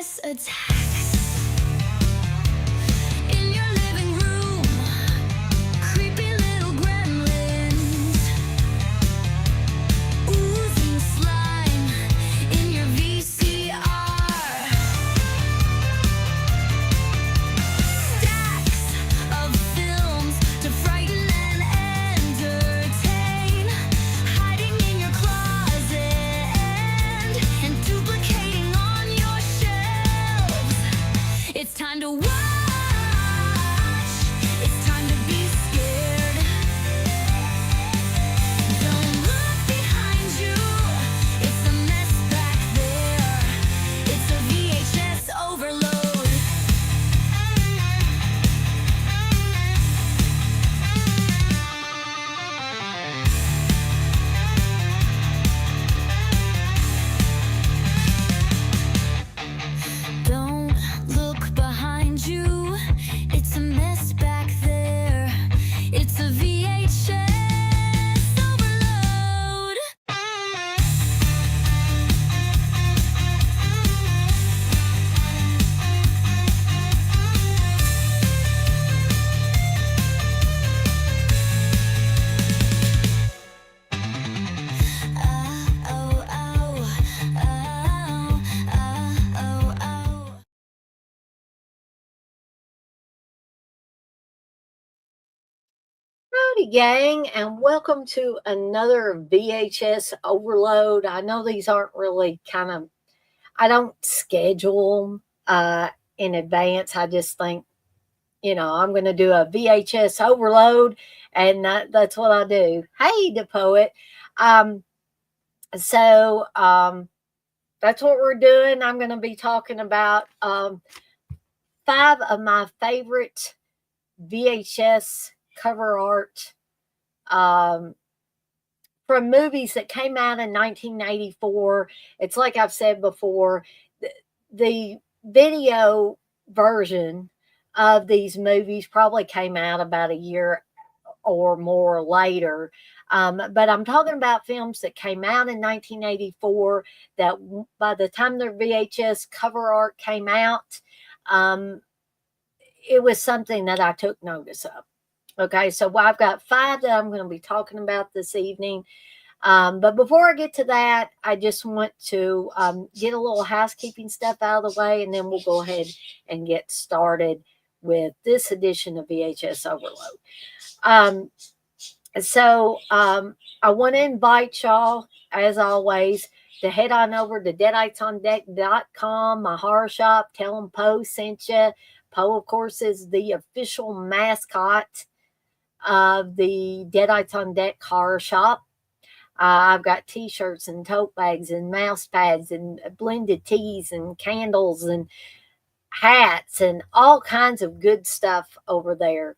VHS attacks in your living room. Creepy little gremlins oozing slime in your VCR. Stacks of films to frighten and entertain, hiding in your closet and duplicating on your shelves. It's time to watch. It's time to be scared. Don't look behind you. It's a mess back there. It's a VHS overload. Don't look behind you. It's a mess back there. It's a VHS overload. Oh, oh, oh, oh, oh. Howdy, gang, and welcome to another VHS overload. I know these aren't really I don't schedule them in advance. I just think, I'm going to do a VHS overload, and that's what I do. Hey, the poet. Um, so that's what we're doing. I'm going to be talking about five of my favorite VHS cover art um, from movies that came out in 1984. It's like I've said before, the video version of these movies probably came out about a year or more later. But I'm talking about films that came out in 1984 that by the time their VHS cover art came out, um, it was something that I took notice of. Okay, so I've got five that I'm going to be talking about this evening. But before I get to that, I just want to get a little housekeeping stuff out of the way, and then we'll go ahead and get started with this edition of VHS Overload. Um, so I want to invite y'all, as always, to head on over to deaditesondeck.com, my horror shop. Tell them Poe sent you. Poe, of course, is the official mascot of the Deadites on Deck horror shop. I've got t-shirts and tote bags and mouse pads and blended teas and candles and hats and all kinds of good stuff over there.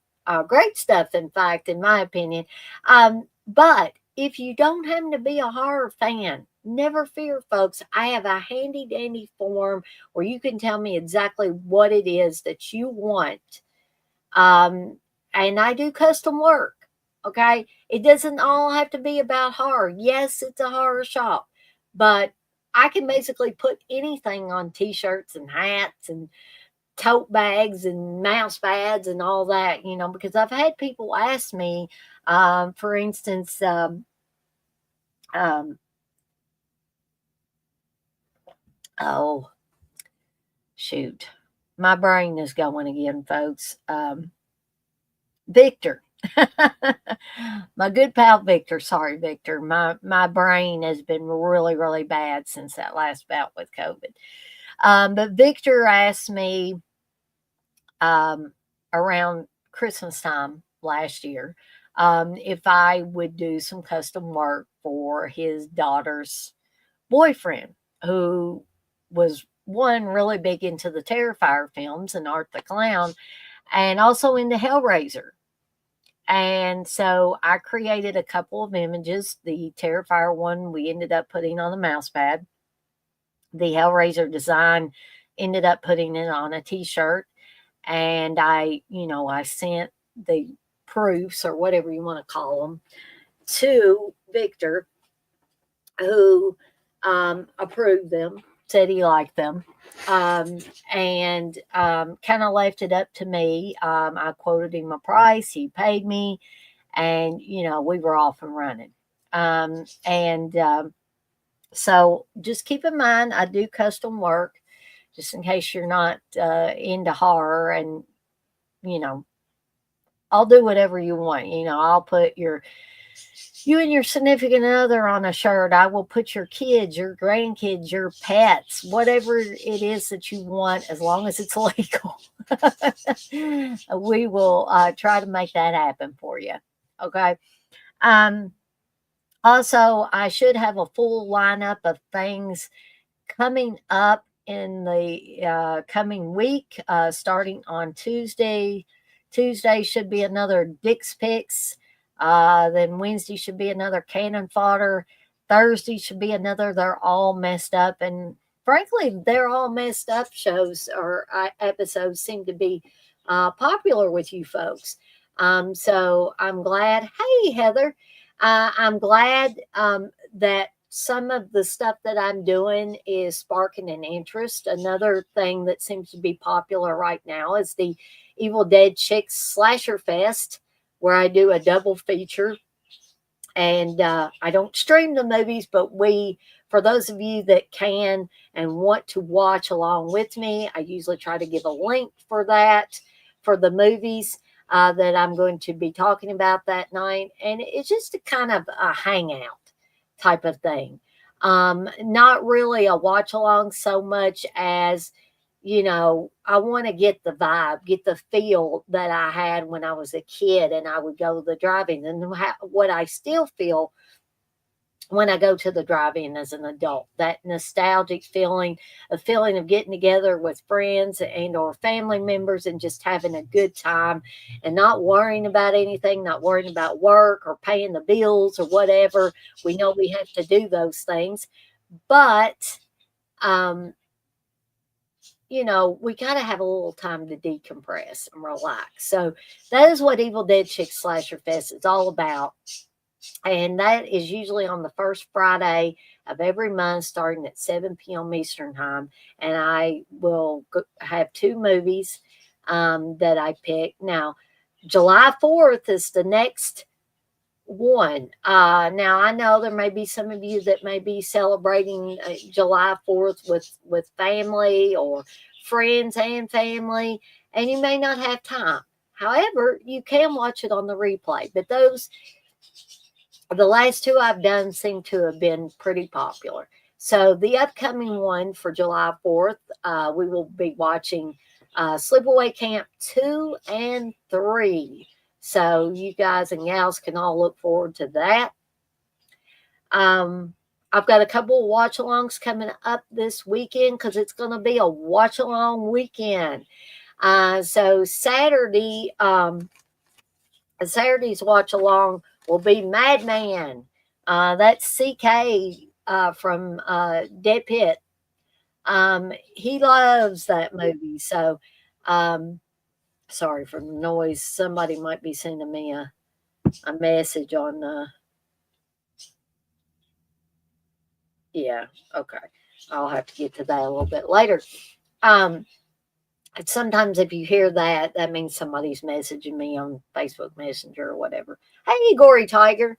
Great stuff, in fact, in my opinion. But if you don't happen to be a horror fan, never fear, folks. I have a handy dandy form where you can tell me exactly what it is that you want. And I do custom work. Okay. It doesn't all have to be about horror. Yes, it's a horror shop, but I can basically put anything on t shirts and hats and tote bags and mouse pads and all that, because I've had people ask me, for instance, um, oh, shoot, my brain is going again, folks. Victor. My good pal Victor. Sorry, Victor. My brain has been really, really bad since that last bout with COVID. But Victor asked me around Christmas time last year if I would do some custom work for his daughter's boyfriend, who was one really big into the Terrifier films and Art the Clown, and also into Hellraiser. And so I created a couple of images. The Terrifier one we ended up putting on the mouse pad. The Hellraiser design ended up putting it on a t-shirt. And I sent the proofs, or whatever you want to call them, to Victor, who approved them. said he liked them. And kind of left it up to me. I quoted him a price, he paid me, and we were off and running. And So just keep in mind, I do custom work, just in case you're not into horror, and you know, I'll do whatever you want. I'll put you and your significant other on a shirt. I will put your kids, your grandkids, your pets, whatever it is that you want, as long as it's legal. We will try to make that happen for you. Okay. Um, Also, I should have a full lineup of things coming up in the coming week, starting on Tuesday. Tuesday should be another Dick's Picks. Then Wednesday should be another Cannon Fodder. Thursday should be another They're All Messed Up. And frankly, They're All Messed Up shows or episodes seem to be popular with you folks. So I'm glad. Hey, Heather. I'm glad that some of the stuff that I'm doing is sparking an interest. Another thing that seems to be popular right now is the Evil Dead Chicks Slasher Fest, where I do a double feature. And I don't stream the movies, but for those of you that can and want to watch along with me, I usually try to give a link for that, for the movies that I'm going to be talking about that night. And it's just a kind of a hangout type of thing. Not really a watch along so much as, I want to get the vibe, get the feel that I had when I was a kid and I would go to the drive-in, and what I still feel when I go to the drive-in as an adult, that nostalgic feeling, a feeling of getting together with friends and or family members and just having a good time and not worrying about anything, not worrying about work or paying the bills or whatever. We know we have to do those things, but we got to have a little time to decompress and relax. So that is what Evil Dead Chick Slasher Fest is all about. And that is usually on the first Friday of every month, starting at 7 p.m. Eastern Time. And I will have two movies that I pick. Now, July 4th is the next one. Now, I know there may be some of you that may be celebrating July 4th with family or friends and family, and you may not have time. However, you can watch it on the replay. But the last two I've done seem to have been pretty popular. So the upcoming one for July 4th, we will be watching Sleepaway Camp 2 and 3. So you guys and gals can all look forward to that. I've got a couple of watch-alongs coming up this weekend because it's going to be a watch-along weekend. So Saturday's watch-along will be Madman. That's CK from Dead Pit. He loves that movie. So, sorry for the noise. Somebody might be sending me a message on. Yeah, okay. I'll have to get to that a little bit later. Sometimes if you hear that, that means somebody's messaging me on Facebook Messenger or whatever. Hey, Gory Tiger.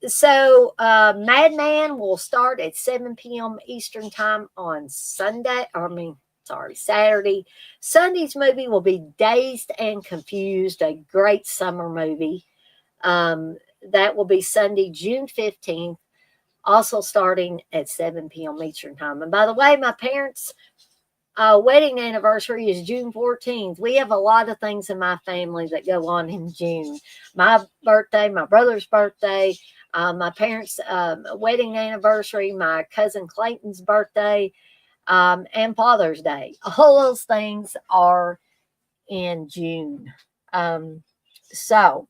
So Madman will start at 7 p.m. Eastern Time on Saturday. Sunday's movie will be Dazed and Confused, a great summer movie. That will be Sunday, June 15th, also starting at 7 p.m. Eastern Time. And by the way, my parents' wedding anniversary is June 14th. We have a lot of things in my family that go on in June. My birthday, my brother's birthday, my parents' wedding anniversary, my cousin Clayton's birthday, and Father's Day. All those things are in June. So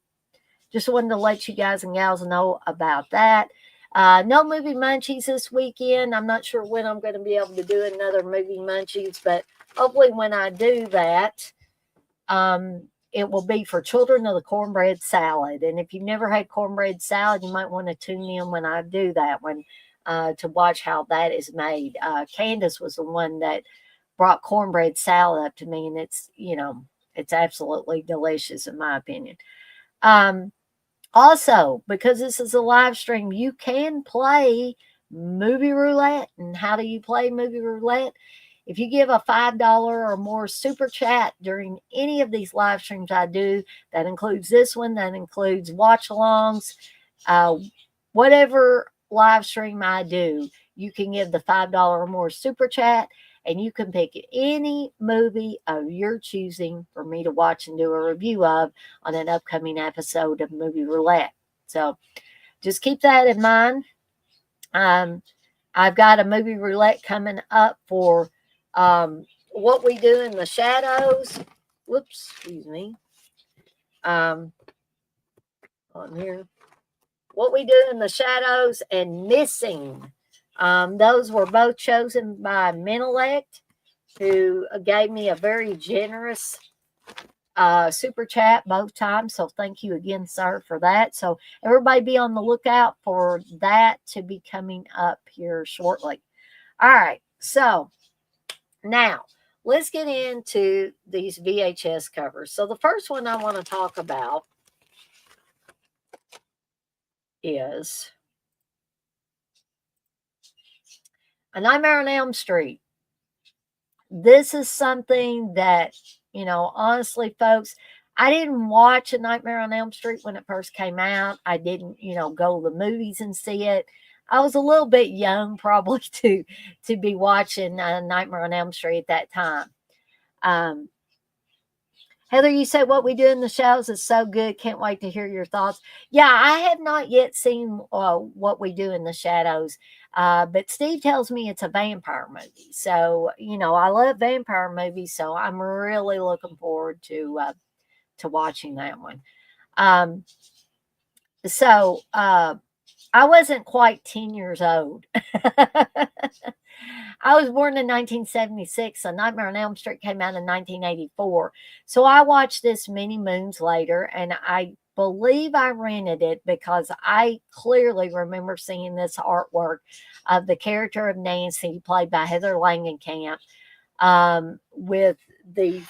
just wanted to let you guys and gals know about that. No movie munchies this weekend. I'm not sure when I'm going to be able to do another movie munchies, but hopefully when I do that, it will be for Children of the Cornbread Salad. And if you've never had cornbread salad, you might want to tune in when I do that one. to watch how that is made. Candace was the one that brought cornbread salad up to me, and it's absolutely delicious in my opinion. Um, Also, because this is a live stream, you can play movie roulette. And how do you play movie roulette? If you give a $5 or more super chat during any of these live streams I do, that includes this one, that includes watch alongs, uh, whatever live stream I do, you can give the $5 or more super chat and you can pick any movie of your choosing for me to watch and do a review of on an upcoming episode of Movie Roulette. So just keep that in mind. I've got a movie roulette coming up for What We Do in the Shadows. Whoops, excuse me. On here. What We Do in the Shadows and Missing. Those were both chosen by Menelect, who gave me a very generous super chat both times. So thank you again, sir, for that. So everybody be on the lookout for that to be coming up here shortly. All right. So now let's get into these VHS covers. So the first one I want to talk about is A Nightmare on Elm Street. This is something that, honestly, folks, I didn't watch A Nightmare on Elm Street when it first came out. I didn't, go to the movies and see it. I was a little bit young, probably, to be watching Nightmare on Elm Street at that time. Heather, you say What We Do in the Shadows is so good. Can't wait to hear your thoughts. Yeah, I have not yet seen What We Do in the Shadows, but Steve tells me it's a vampire movie. So, I love vampire movies, so I'm really looking forward to watching that one. So, I wasn't quite 10 years old. I was born in 1976. So Nightmare on Elm Street came out in 1984. So I watched this many moons later, and I believe I rented it because I clearly remember seeing this artwork of the character of Nancy, played by Heather Langenkamp, with the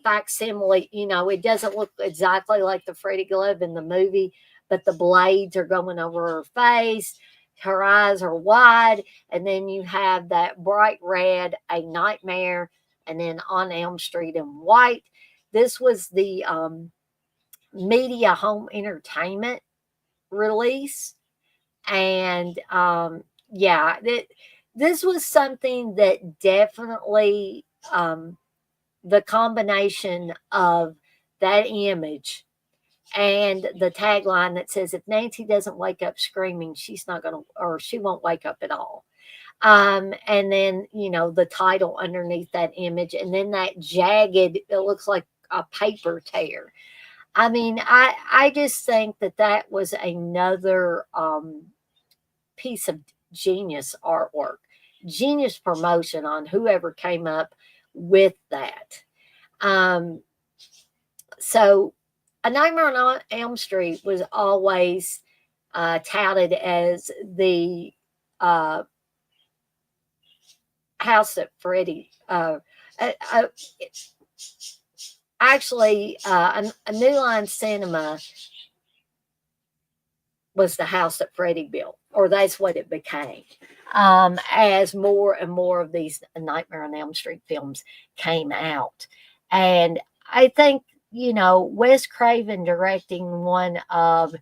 facsimile. It doesn't look exactly like the Freddy glove in the movie, but the blades are going over her face. Her eyes are wide, and then you have that bright red, A Nightmare, and then On Elm Street in white. This was the media home entertainment release, and yeah, this was something that definitely the combination of that image and the tagline that says, if Nancy doesn't wake up screaming, she's not going to, or she won't wake up at all. And then, the title underneath that image, and then that jagged, it looks like a paper tear. I mean, I just think that was another piece of genius artwork, genius promotion on whoever came up with that. So A Nightmare on Elm Street was always touted as the house that Freddy. Actually, a New Line Cinema was the house that Freddy built, or that's what it became. As more and more of these Nightmare on Elm Street films came out, and I think Wes Craven directing one of,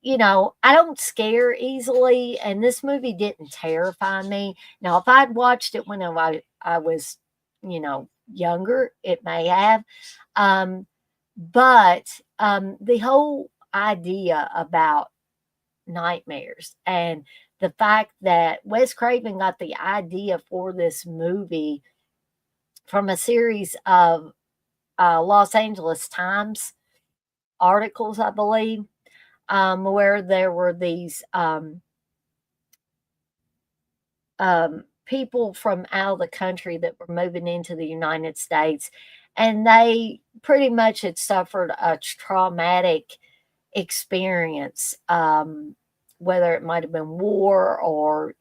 I don't scare easily, and this movie didn't terrify me. Now, if I'd watched it when I was, younger, it may have. But the whole idea about nightmares and the fact that Wes Craven got the idea for this movie from a series of Los Angeles Times articles, I believe, where there were these people from out of the country that were moving into the United States, and they pretty much had suffered a traumatic experience whether it might have been war or,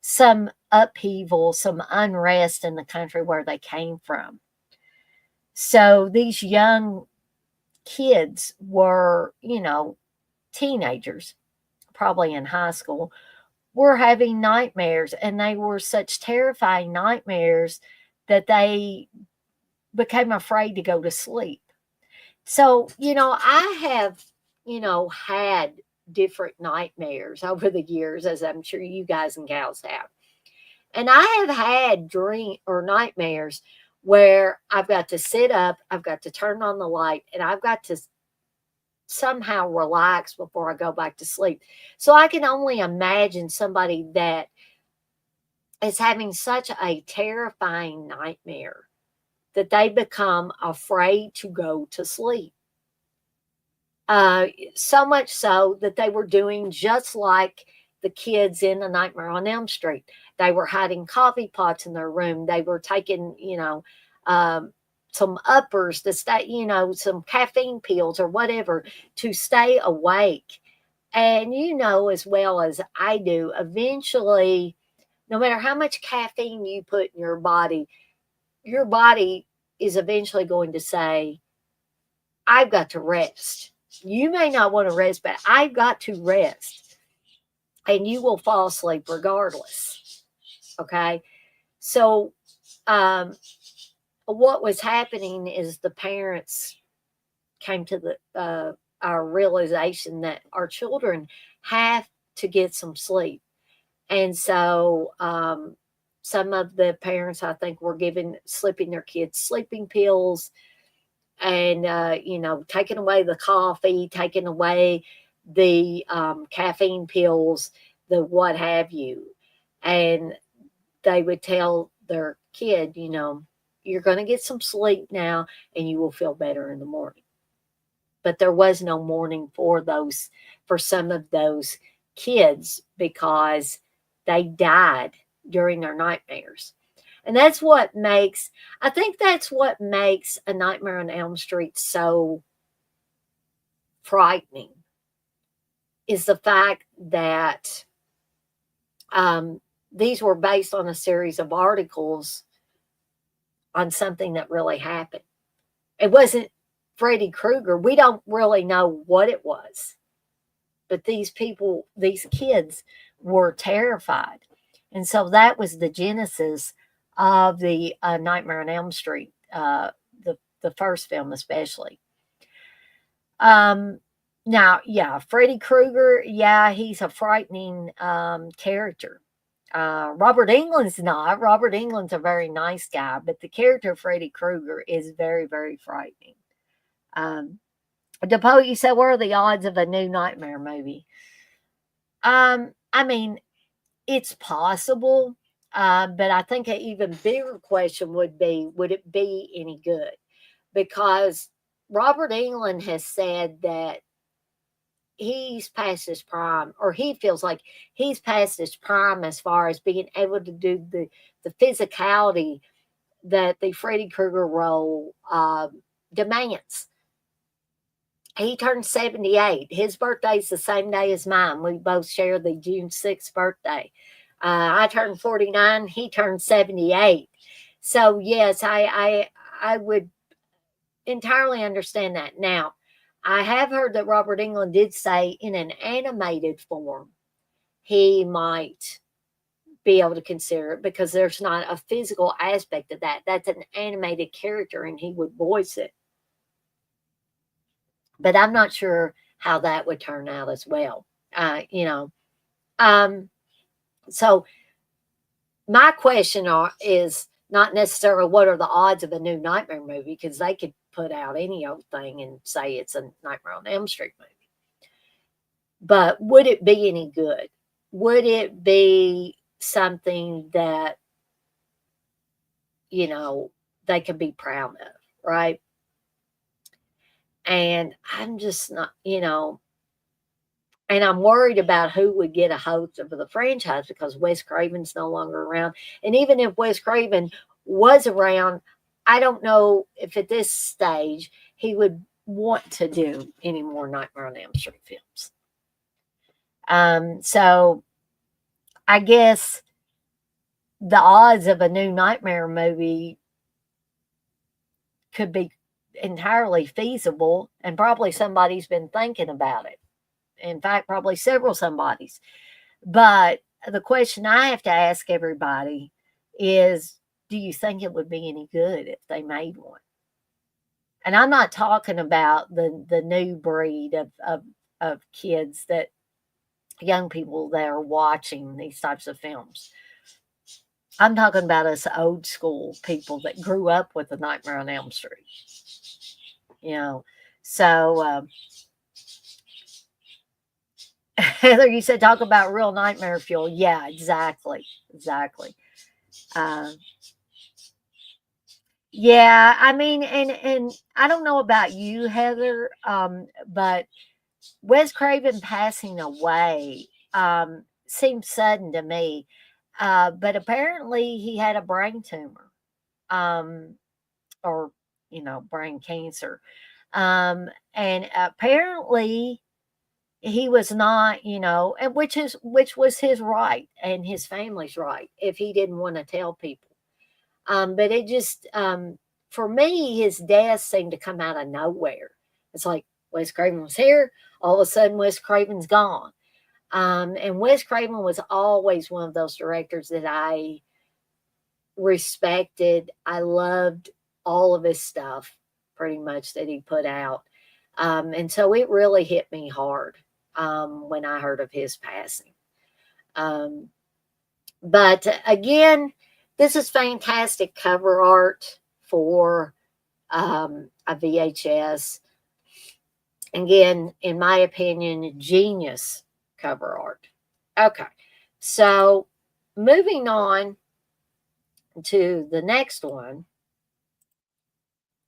some upheaval, some unrest in the country where they came from. So these young kids were, teenagers, probably in high school, were having nightmares, and they were such terrifying nightmares that they became afraid to go to sleep. So, I have, had different nightmares over the years, as I'm sure you guys and gals have. And I have had dream or nightmares where I've got to sit up, I've got to turn on the light, and I've got to somehow relax before I go back to sleep. So I can only imagine somebody that is having such a terrifying nightmare that they become afraid to go to sleep. So much so that they were doing just like the kids in The Nightmare on Elm Street. They were hiding coffee pots in their room. They were taking, some uppers to stay, some caffeine pills or whatever to stay awake. And as well as I do, eventually, no matter how much caffeine you put in your body is eventually going to say, I've got to rest. You may not want to rest, but I've got to rest. And you will fall asleep regardless. Okay. So, what was happening is the parents came to our realization that our children have to get some sleep. And so, some of the parents, I think, were slipping their kids sleeping pills and, taking away the coffee, taking away the caffeine pills, the what have you. And they would tell their kid, you're going to get some sleep now and you will feel better in the morning. But there was no morning for some of those kids because they died during their nightmares. And I think that's what makes A Nightmare on Elm Street so frightening, is the fact that these were based on a series of articles on something that really happened. It wasn't Freddy Krueger. We don't really know what it was. But these kids were terrified. And so that was the genesis of the Nightmare on Elm Street, the first film especially. Now, yeah, Freddy Krueger, yeah, he's a frightening character. Robert Englund's not. Robert Englund's a very nice guy, but the character of Freddy Krueger is very, very frightening. DePoe, you said, what are the odds of a new Nightmare movie? I mean, it's possible, but I think an even bigger question would it be any good? Because Robert Englund has said that he's past his prime, or he feels like he's past his prime as far as being able to do the physicality that the Freddy Krueger role demands. He turned 78. His birthday's the same day as mine. We both share the June 6th birthday. I turned 49. He turned 78. So, yes, I would entirely understand that. Now, I have heard that Robert Englund did say in an animated form he might be able to consider it because there's not a physical aspect of that. That's an animated character and he would voice it. But I'm not sure how that would turn out as well. So my question is not necessarily what are the odds of a new Nightmare movie, because they could put out any old thing and say it's a Nightmare on Elm Street movie. But would it be any good? Would it be something that, they could be proud of, right? And I'm just not, and I'm worried about who would get a hold of the franchise because Wes Craven's no longer around. And even if Wes Craven was around, I don't know if at this stage he would want to do any more Nightmare on Elm Street films. So I guess the odds of a new Nightmare movie could be entirely feasible, and probably somebody's been thinking about it. In fact, probably several somebodies. But the question I have to ask everybody is, do you think it would be any good if they made one? And I'm not talking about the new breed of kids, that young people that are watching these types of films. I'm talking about us old school people that grew up with the Nightmare on Elm Street. You know, so Heather, you said talk about real nightmare fuel. Yeah, exactly, exactly. Uh, yeah, I mean, and I don't know about you, Heather, but Wes Craven passing away seemed sudden to me. But apparently, he had a brain tumor, um, or brain cancer, and apparently he was not, and which was his right and his family's right if he didn't want to tell people. But it just, for me, his death seemed to come out of nowhere. It's like Wes Craven was here, all of a sudden Wes Craven's gone. And Wes Craven was always one of those directors that I respected. I loved all of his stuff, pretty much, that he put out. And so it really hit me hard when I heard of his passing. Um, but again, this is fantastic cover art for a VHS. Again, in my opinion, genius cover art. Okay, so moving on to the next one,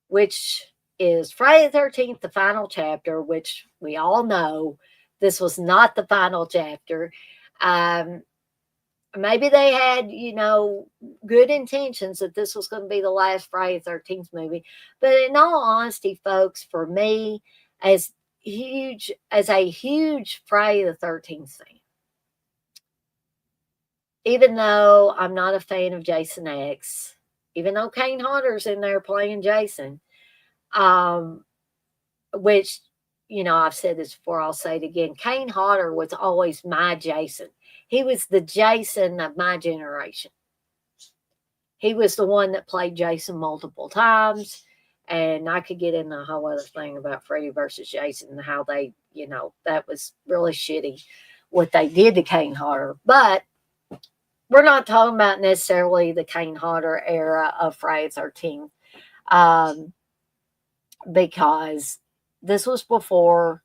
which is Friday the 13th, the final chapter, which we all know this was not the final chapter. Um, Maybe they had, good intentions that this was going to be the last Friday the 13th movie. But in all honesty, folks, for me, as a huge Friday the 13th fan, even though I'm not a fan of Jason X, even though Kane Hodder's in there playing Jason, um, which, I've said this before, I'll say it again. Kane Hodder was always my Jason. He was the Jason of my generation. He was the one that played Jason multiple times. And I could get into a whole other thing about Freddy versus Jason and how they, that was really shitty what they did to Kane Hodder. But we're not talking about necessarily the Kane Hodder era of Friday the 13th, because this was before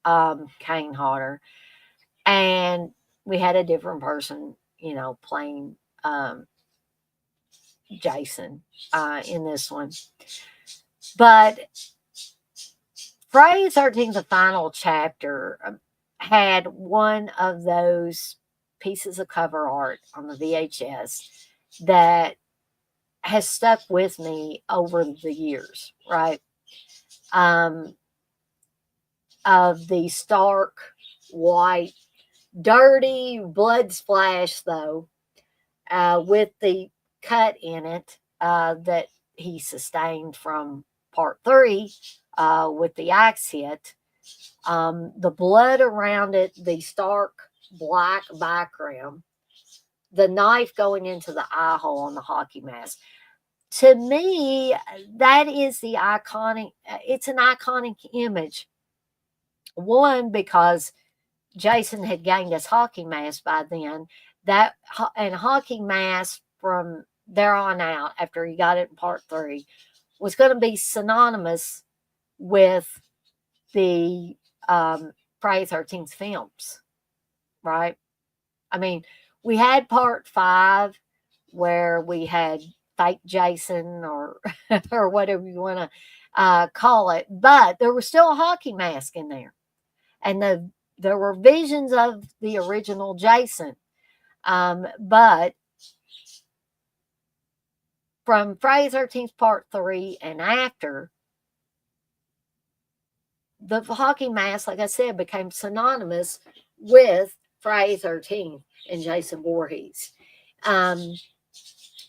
Kane Hodder, and we had a different person, playing Jason in this one. But Friday the 13th, the final chapter, had one of those pieces of cover art on the VHS that has stuck with me over the years, right? Of the stark white, dirty blood splash, though, with the cut in it that he sustained from part 3 with the axe hit. The blood around it, the stark black background, the knife going into the eye hole on the hockey mask. To me, that is the iconic, it's an iconic image. One, because Jason had gained his hockey mask by then. And hockey mask from there on out, after he got it in part 3, was going to be synonymous with the Friday 13th films, right? I mean, we had part 5 where we had fake Jason, or or whatever you want to call it, but there was still a hockey mask in there, and there were visions of the original Jason. But from Friday 13th Part 3 and after, the hockey mask, like I said, became synonymous with Friday 13th and Jason Voorhees. Um,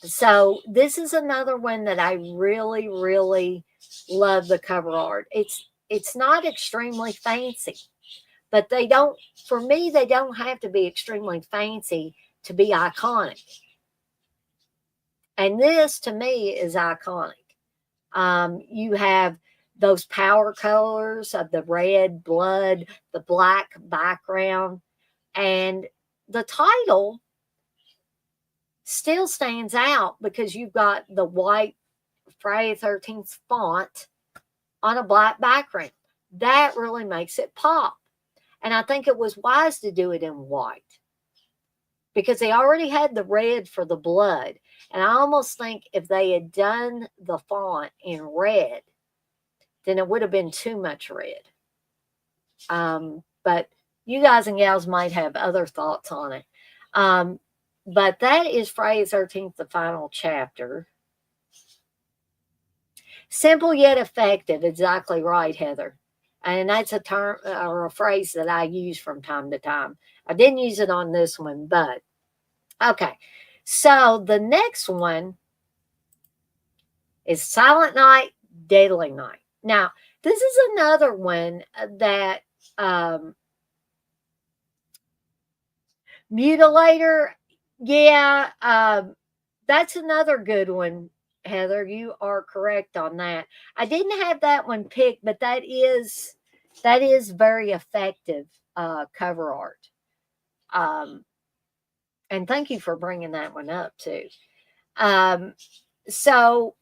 so this is another one that I really, really love the cover art. It's not extremely fancy, but they don't, for me, they don't have to be extremely fancy to be iconic. And this to me is iconic. You have those power colors of the red blood, the black background, and the title still stands out because you've got the white Friday 13th font on a black background. That really makes it pop. And I think it was wise to do it in white because they already had the red for the blood. And I almost think if they had done the font in red, then it would have been too much red. But you guys and gals might have other thoughts on it. But that is Friday the 13th, the final chapter. Simple yet effective. Exactly right, Heather. And that's a term or a phrase that I use from time to time. I didn't use it on this one, but okay. So the next one is Silent Night, Deadly Night. Now, this is another one that Mutilator, yeah, that's another good one, Heather. You are correct on that. I didn't have that one picked, but that is very effective cover art. And thank you for bringing that one up too. So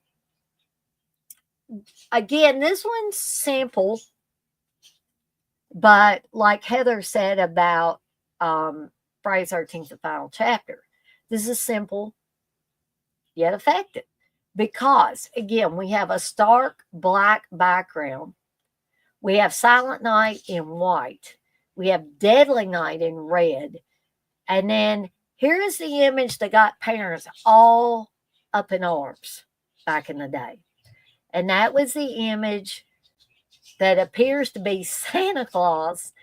again, this one's simple, but like Heather said about Friday 13th, the final chapter, this is simple yet effective because, again, we have a stark black background. We have Silent Night in white. We have Deadly Night in red. And then here is the image that got parents all up in arms back in the day. And that was the image that appears to be Santa Claus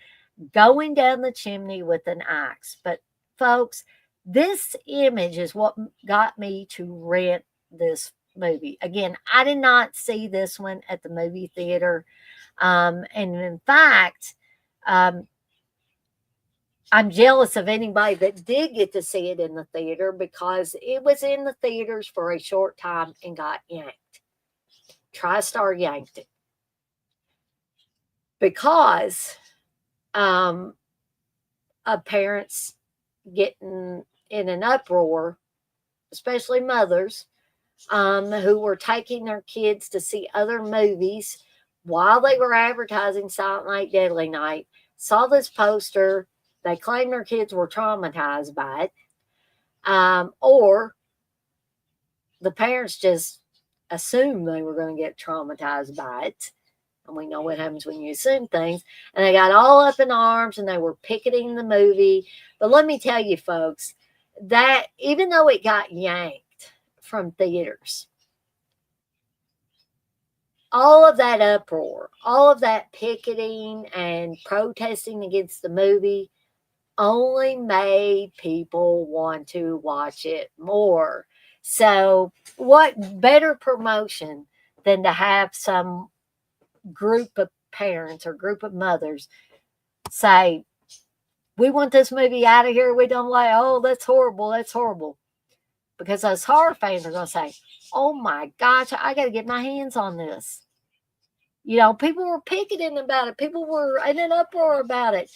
going down the chimney with an axe. But folks, this image is what got me to rent this movie. Again, I did not see this one at the movie theater. And in fact, I'm jealous of anybody that did get to see it in the theater because it was in the theaters for a short time and got yanked. TriStar yanked it because of parents getting in an uproar, especially mothers, who were taking their kids to see other movies while they were advertising Silent Night, Deadly Night, saw this poster. They claimed their kids were traumatized by it, or the parents just assumed they were going to get traumatized by it. And we know what happens when you assume things. And they got all up in arms and they were picketing the movie. But let me tell you, folks, that even though it got yanked from theaters, all of that uproar, all of that picketing and protesting against the movie only made people want to watch it more. So, what better promotion than to have some group of parents or group of mothers say, we want this movie out of here. We don't like, oh, that's horrible. That's horrible. Because those horror fans are going to say, oh my gosh, I got to get my hands on this. You know, people were picketing about it. People were in an uproar about it.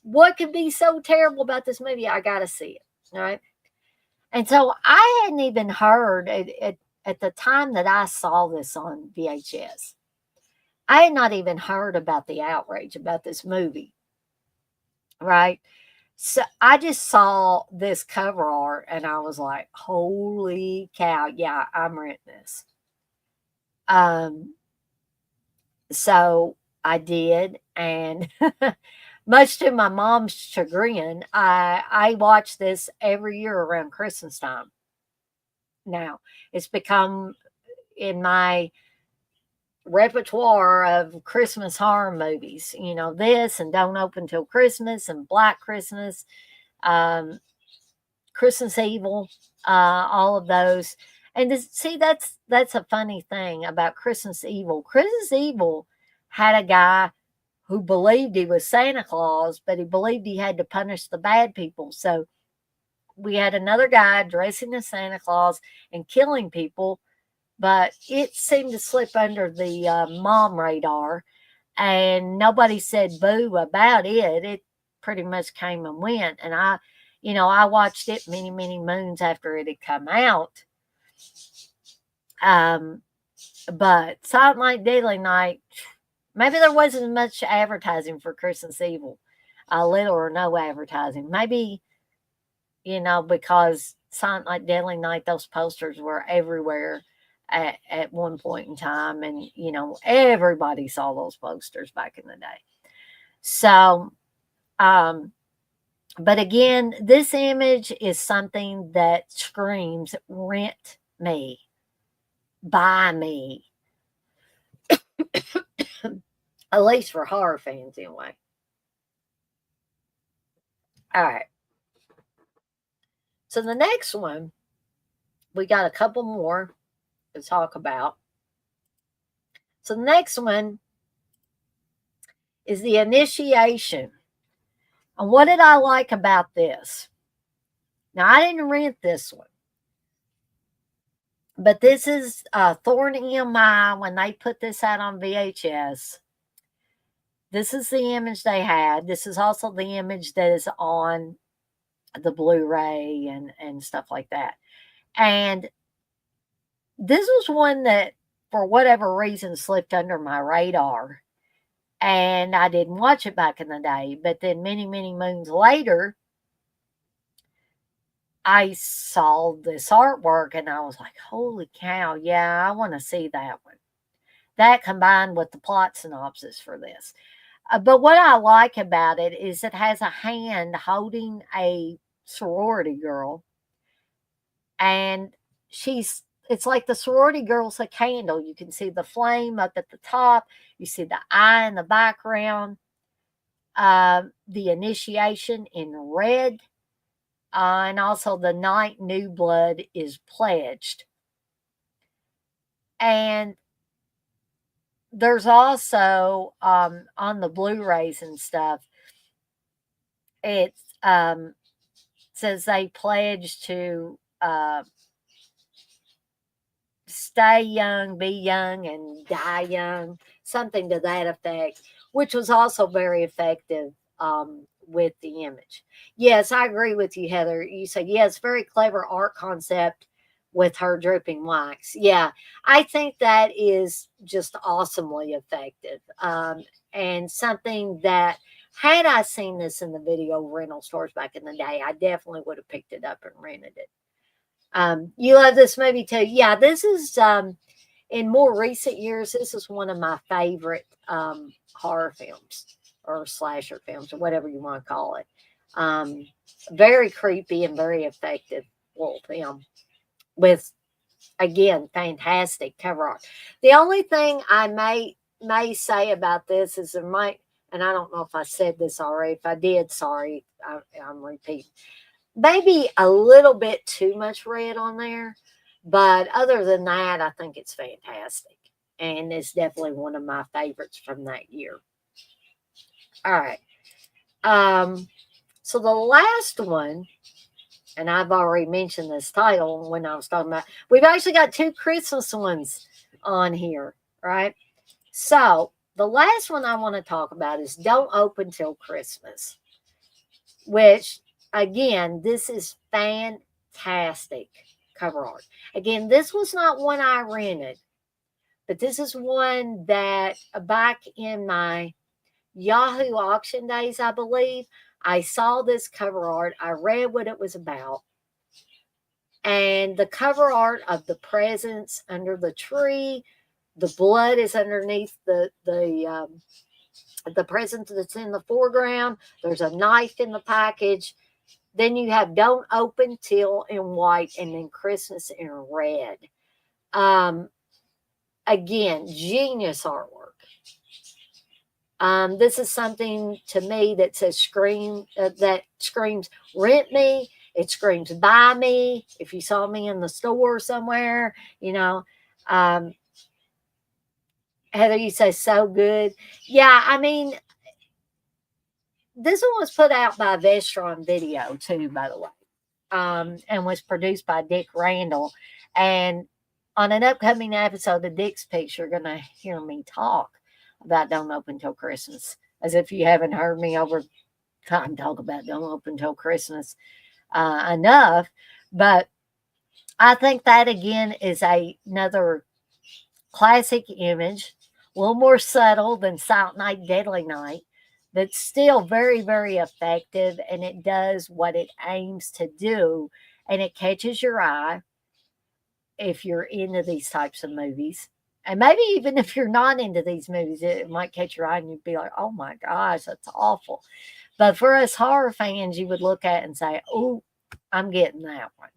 What could be so terrible about this movie? I got to see it. All right. And so I hadn't even heard at the time that I saw this on VHS. I had not even heard about the outrage about this movie. Right. So I just saw this cover art and I was like, holy cow. Yeah, I'm renting this. So I did. And much to my mom's chagrin, I watch this every year around Christmas time. Now, it's become in my repertoire of Christmas horror movies. You know, this and Don't Open Till Christmas and Black Christmas, um, Christmas Evil, all of those. And see, that's a funny thing about Christmas Evil. Christmas Evil had a guy who believed he was Santa Claus, but he believed he had to punish the bad people. So we had another guy dressing as Santa Claus and killing people, but it seemed to slip under the mom radar, and nobody said boo about it. It pretty much came and went, and I watched it many, many moons after it had come out. Um, but Silent Night, Deadly Night, maybe there wasn't much advertising for Christmas Evil, little or no advertising. Maybe because Silent Night, Deadly Night, those posters were everywhere at one point in time, and everybody saw those posters back in the day. So, but again, this image is something that screams rent me, buy me, at least for horror fans anyway. All right. So the next one, we got a couple more to talk about. So the next one is the initiation. And what did I like about this? Now, I didn't rent this one, but this is Thorn EMI when they put this out on VHS. This is the image they had. This is also the image that is on the Blu-ray and stuff like that. And this was one that, for whatever reason, slipped under my radar. And I didn't watch it back in the day. But then many, many moons later, I saw this artwork and I was like, holy cow, yeah, I want to see that one. That combined with the plot synopsis for this. But what I like about it is it has a hand holding a sorority girl. And it's like the sorority girl's a candle. You can see the flame up at the top. You see the eye in the background. The initiation in red. And also the night new blood is pledged. And there's also on the Blu-rays and stuff, it says they pledge to stay young, be young, and die young, something to that effect, which was also very effective with the image. Yes, I agree with you, Heather. You said, yes, very clever art concept with her dripping wax. Yeah, I think that is just awesomely effective. And something that, had I seen this in the video rental stores back in the day, I definitely would have picked it up and rented it. You love this movie too. Yeah, this is in more recent years, this is one of my favorite horror films or slasher films or whatever you want to call it. Very creepy and very effective little film with, again, fantastic cover art. The only thing I may say about this is there might, and I don't know if I said this already. If I did, sorry, I'm repeating. Maybe a little bit too much red on there, but other than that, I think it's fantastic. And it's definitely one of my favorites from that year. All right. So the last one, and I've already mentioned this title when I was talking about, we've actually got two Christmas ones on here, right? So the last one I want to talk about is Don't Open Till Christmas, which, again, this is fantastic cover art. Again, this was not one I rented, but this is one that back in my Yahoo auction days, I believe, I saw this cover art. I read what it was about. And the cover art of the presents under the tree, the blood is underneath the present that's in the foreground. There's a knife in the package. Then you have Don't Open Till in white, and then Christmas in red. again, genius artwork. This is something to me that says that screams rent me. It screams buy me. If you saw me in the store somewhere, you know, um, Heather, you say so good. Yeah, I mean, this one was put out by Vestron Video too, by the way, and was produced by Dick Randall. And on an upcoming episode of Dick's Picture, you're gonna hear me talk about Don't Open Till Christmas, as if you haven't heard me over time talk about Don't Open Till Christmas enough. But I think that again is another classic image, a little more subtle than Silent Night, Deadly Night, but still very, very effective. And it does what it aims to do, and it catches your eye if you're into these types of movies. And maybe even if you're not into these movies, it might catch your eye and you'd be like, oh my gosh, that's awful. But for us horror fans, you would look at it and say, oh, I'm getting that one.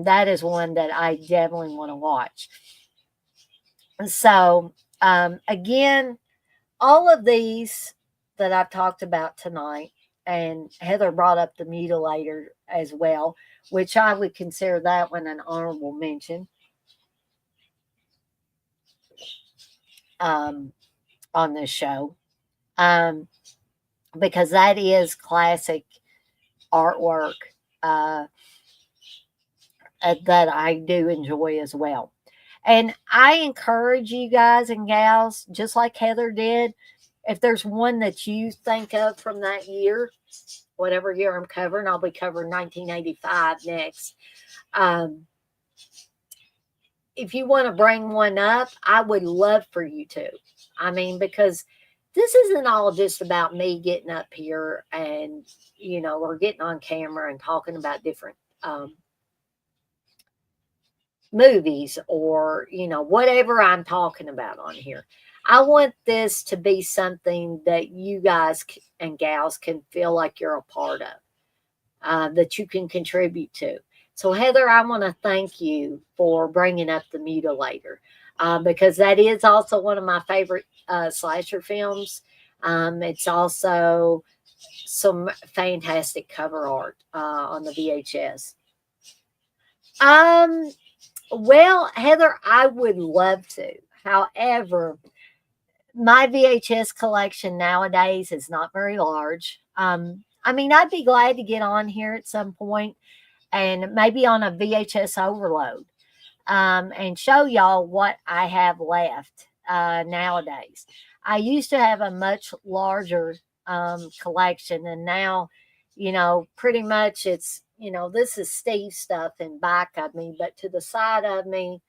That is one that I definitely want to watch. So, again, all of these that I've talked about tonight, and Heather brought up the Mutilator as well, which I would consider that one an honorable mention on this show, because that is classic artwork that I do enjoy as well. And I encourage you guys and gals, just like Heather did, if there's one that you think of from that year, whatever year I'm covering, I'll be covering 1985 next. If you want to bring one up, I would love for you to. I mean, because this isn't all just about me getting up here and, or getting on camera and talking about different movies or, whatever I'm talking about on here. I want this to be something that you guys and gals can feel like you're a part of, that you can contribute to. So, Heather, I want to thank you for bringing up The Mutilator, because that is also one of my favorite slasher films. It's also some fantastic cover art on the VHS. Well, Heather, I would love to. However, my VHS collection nowadays is not very large. I mean, I'd be glad to get on here at some point and maybe on a VHS overload, and show y'all what I have left nowadays. I used to have a much larger collection, and now, pretty much it's, this is Steve's stuff in back of me, but to the side of me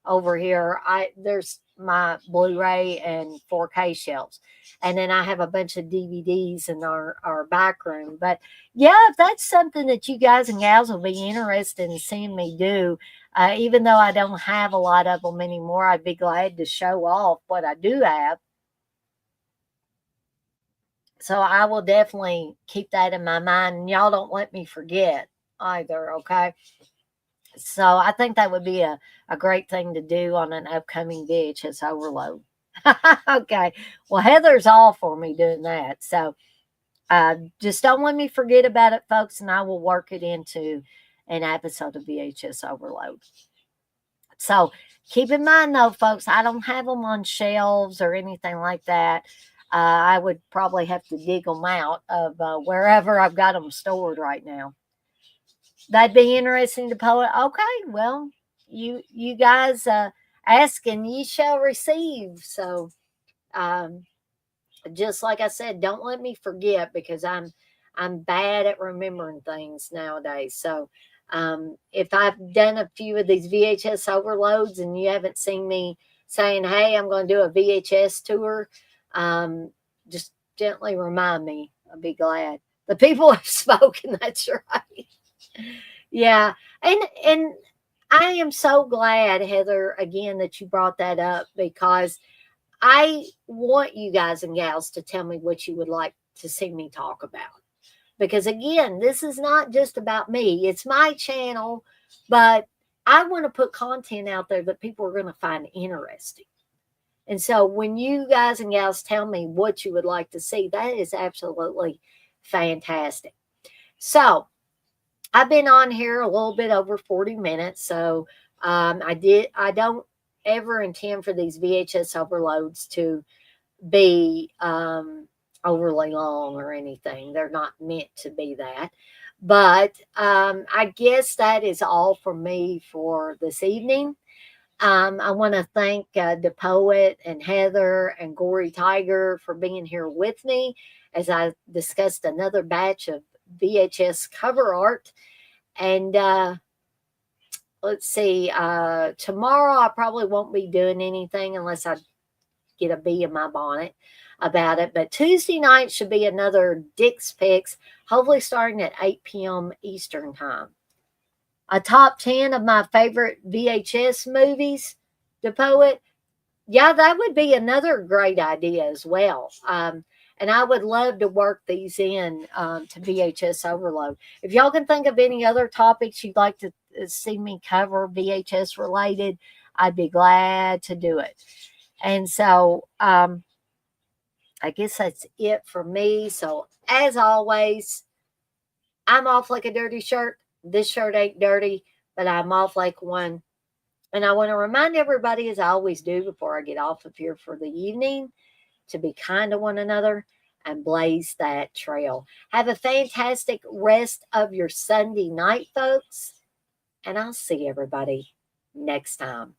over here, there's my Blu-ray and 4K shelves. And then I have a bunch of DVDs in our back room. But yeah, if that's something that you guys and gals will be interested in seeing me do, even though I don't have a lot of them anymore, I'd be glad to show off what I do have. So I will definitely keep that in my mind. And y'all don't let me forget either, okay? So I think that would be a great thing to do on an upcoming VHS overload. Okay. Well, Heather's all for me doing that. So just don't let me forget about it, folks, and I will work it into an episode of VHS overload. So keep in mind, though, folks, I don't have them on shelves or anything like that. I would probably have to dig them out of wherever I've got them stored right now. That'd be interesting to pull it. Okay, well, you guys ask and ye shall receive. So, just like I said, don't let me forget, because I'm bad at remembering things nowadays. So, if I've done a few of these VHS overloads and you haven't seen me saying, "Hey, I'm going to do a VHS tour," just gently remind me. I'll be glad. The people have spoken. That's right. Yeah, and I am so glad, Heather, again, that you brought that up, because I want you guys and gals to tell me what you would like to see me talk about. Because again, this is not just about me. It's my channel, but I want to put content out there that people are going to find interesting. And so when you guys and gals tell me what you would like to see, that is absolutely fantastic. So I've been on here a little bit over 40 minutes. So I don't ever intend for these VHS overloads to be overly long or anything. They're not meant to be that. But I guess that is all for me for this evening. I want to thank the poet and Heather and Gory Tiger for being here with me as I discussed another batch of VHS cover art. And let's see, tomorrow I probably won't be doing anything unless I get a bee in my bonnet about it. But Tuesday night should be another Dick's Picks, hopefully starting at 8 p.m. Eastern Time. A top 10 of my favorite VHS movies, the poet. Yeah, that would be another great idea as well. And I would love to work these in to VHS Overload. If y'all can think of any other topics you'd like to see me cover VHS related, I'd be glad to do it. And so I guess that's it for me. So as always, I'm off like a dirty shirt. This shirt ain't dirty, but I'm off like one. And I want to remind everybody, as I always do before I get off of here for the evening, to be kind to one another and blaze that trail. Have a fantastic rest of your Sunday night, folks. And I'll see everybody next time.